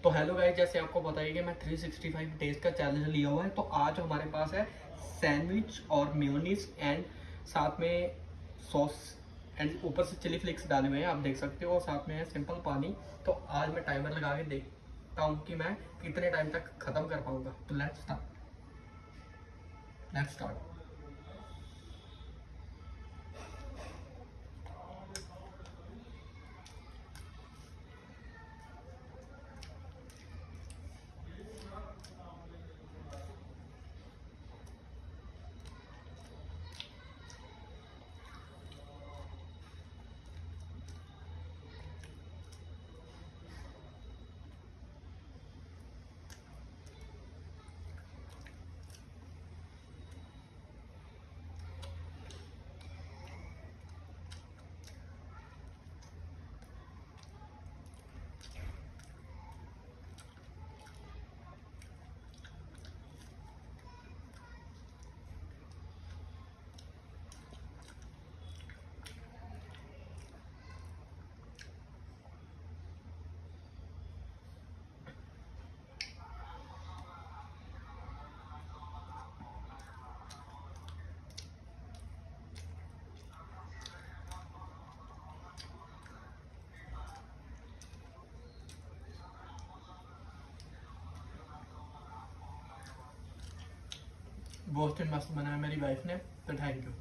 तो hello guys, जैसे आपको पता है कि मैं 365 डेज का चैलेंज लिया हुआ है। तो आज हमारे पास है सैंडविच और मेयोनीज एंड साथ में सॉस एंड ऊपर से चिली फ्लेक्स डाले हुए हैं, आप देख सकते हो। और साथ में है सिंपल पानी। तो आज मैं टाइमर लगा के देखता हूँ कि मैं कितने टाइम तक ख़त्म कर पाऊँगा। तो लेट्स स्टार्ट। बहुत ही मस्त बनाया मेरी वाइफ ने, तो थैंक यू।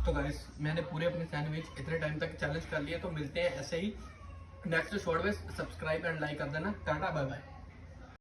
तो गाइस, मैंने पूरे अपने सैंडविच इतने टाइम तक चैलेंज कर लिया। तो मिलते हैं ऐसे ही नेक्स्ट शॉर्ट में। सब्सक्राइब एंड लाइक कर देना। Tata bye bye.